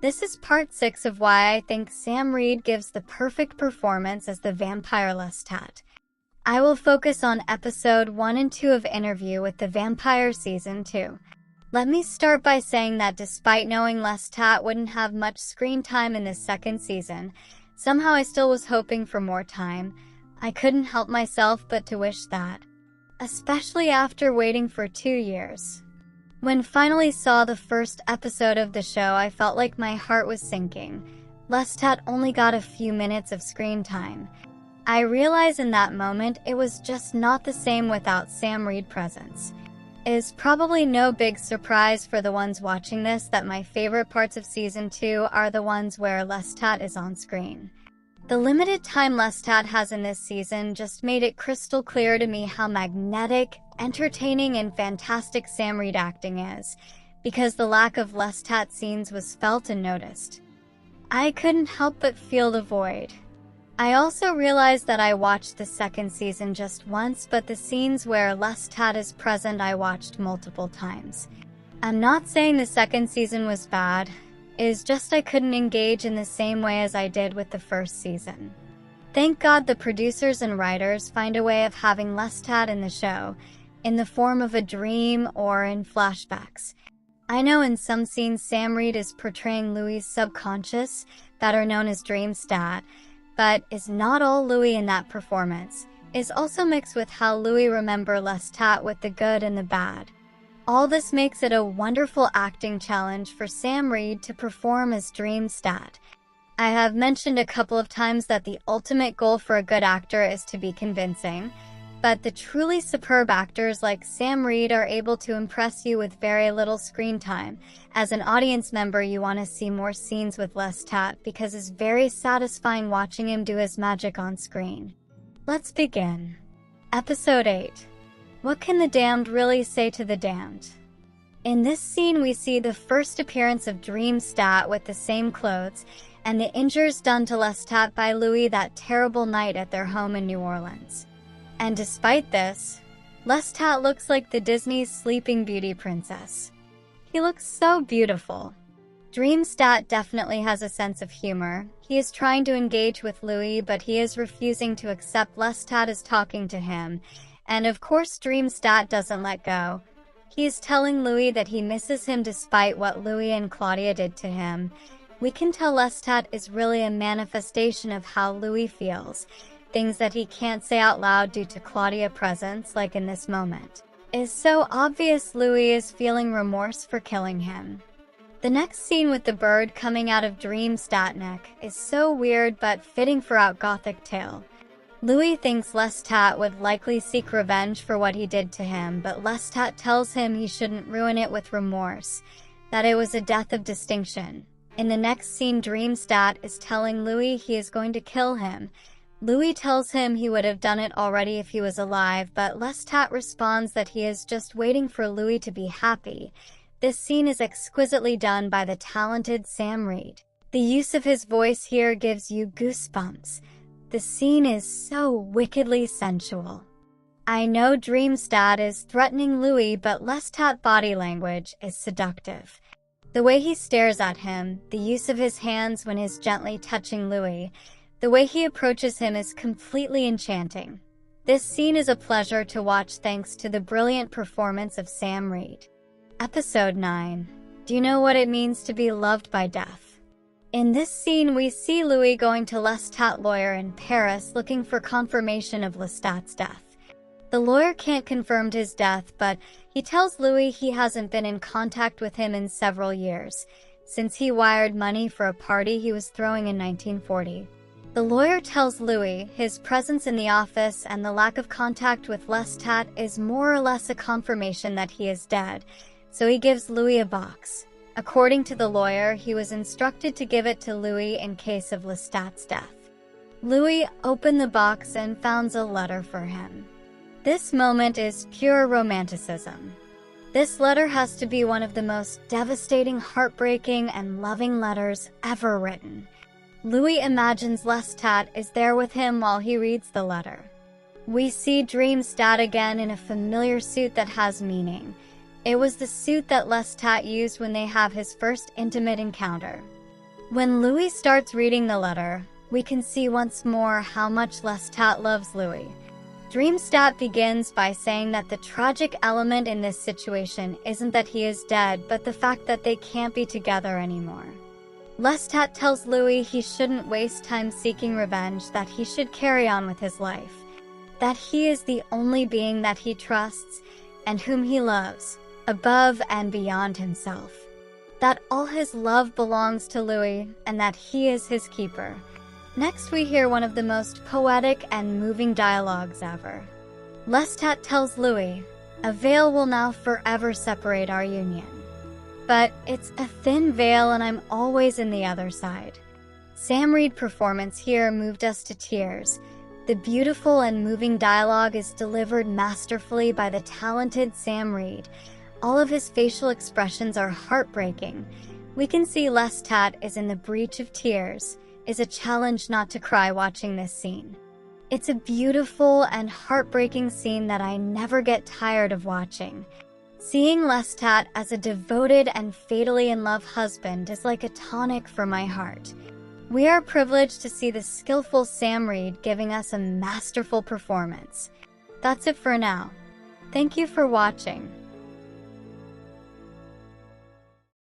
This is part 6 of why I think Sam Reid gives the perfect performance as the Vampire Lestat. I will focus on episode 1 and 2 of Interview with the Vampire Season 2. Let me start by saying that despite knowing Lestat wouldn't have much screen time in this second season, somehow I still was hoping for more time. I couldn't help myself but to wish that. Especially after waiting for 2 years. When finally saw the first episode of the show, I felt like my heart was sinking. Lestat only got a few minutes of screen time. I realized in that moment it was just not the same without Sam Reid's presence. It is probably no big surprise for the ones watching this that my favorite parts of Season 2 are the ones where Lestat is on screen. The limited time Lestat has in this season just made it crystal clear to me how magnetic, entertaining, and fantastic Sam Reid acting is, because the lack of Lestat scenes was felt and noticed. I couldn't help but feel the void. I also realized that I watched the second season just once, but the scenes where Lestat is present I watched multiple times. I'm not saying the second season was bad. It is just I couldn't engage in the same way as I did with the first season. Thank God the producers and writers find a way of having Lestat in the show, in the form of a dream or in flashbacks. I know in some scenes Sam Reid is portraying Louis' subconscious, that are known as dream stat, but is not all Louis in that performance. Is also mixed with how Louis remember Lestat with the good and the bad. All this makes it a wonderful acting challenge for Sam Reid to perform as dream stat. I have mentioned a couple of times that the ultimate goal for a good actor is to be convincing, but the truly superb actors like Sam Reid are able to impress you with very little screen time. As an audience member, you want to see more scenes with Lestat because it's very satisfying watching him do his magic on screen. Let's begin. Episode 8. What can the damned really say to the damned? In this scene, we see the first appearance of Dream Stat with the same clothes, and the injuries done to Lestat by Louis that terrible night at their home in New Orleans. And despite this, Lestat looks like the Disney's Sleeping Beauty princess. He looks so beautiful. Dream Stat definitely has a sense of humor. He is trying to engage with Louis, but he is refusing to accept Lestat is talking to him. And of course Dream Stat doesn't let go. He is telling Louis that he misses him despite what Louis and Claudia did to him. We can tell Lestat is really a manifestation of how Louis feels. Things that he can't say out loud due to Claudia's presence, like in this moment. It is so obvious Louis is feeling remorse for killing him. The next scene with the bird coming out of Dream Stat neck is so weird but fitting for our gothic tale. Louis thinks Lestat would likely seek revenge for what he did to him, but Lestat tells him he shouldn't ruin it with remorse, that it was a death of distinction. In the next scene, Dream Stat is telling Louis he is going to kill him. Louis tells him he would have done it already if he was alive, but Lestat responds that he is just waiting for Louis to be happy. This scene is exquisitely done by the talented Sam Reid. The use of his voice here gives you goosebumps. The scene is so wickedly sensual. I know Dream Stat is threatening Louis, but Lestat's body language is seductive. The way he stares at him, the use of his hands when he's gently touching Louis, the way he approaches him is completely enchanting. This scene is a pleasure to watch thanks to the brilliant performance of Sam Reid. Episode 9. Do you know what it means to be loved by death? In this scene, we see Louis going to Lestat's lawyer in Paris looking for confirmation of Lestat's death. The lawyer can't confirm his death, but he tells Louis he hasn't been in contact with him in several years, since he wired money for a party he was throwing in 1940. The lawyer tells Louis his presence in the office and the lack of contact with Lestat is more or less a confirmation that he is dead, so he gives Louis a box. According to the lawyer, he was instructed to give it to Louis in case of Lestat's death. Louis opened the box and found a letter for him. This moment is pure romanticism. This letter has to be one of the most devastating, heartbreaking, and loving letters ever written. Louis imagines Lestat is there with him while he reads the letter. We see Dream Stat again in a familiar suit that has meaning. It was the suit that Lestat used when they have his first intimate encounter. When Louis starts reading the letter, we can see once more how much Lestat loves Louis. Dreamstat begins by saying that the tragic element in this situation isn't that he is dead, but the fact that they can't be together anymore. Lestat tells Louis he shouldn't waste time seeking revenge, that he should carry on with his life, that he is the only being that he trusts and whom he loves, above and beyond himself, that all his love belongs to Louis and that he is his keeper. Next, we hear one of the most poetic and moving dialogues ever. Lestat tells Louis, "A veil will now forever separate our union. But it's a thin veil and I'm always in the other side." Sam Reid performance here moved us to tears. The beautiful and moving dialogue is delivered masterfully by the talented Sam Reid. All of his facial expressions are heartbreaking. We can see Lestat is in the breach of tears, is a challenge not to cry watching this scene. It's a beautiful and heartbreaking scene that I never get tired of watching. Seeing Lestat as a devoted and fatally in love husband is like a tonic for my heart. We are privileged to see the skillful Sam Reid giving us a masterful performance. That's it for now. Thank you for watching.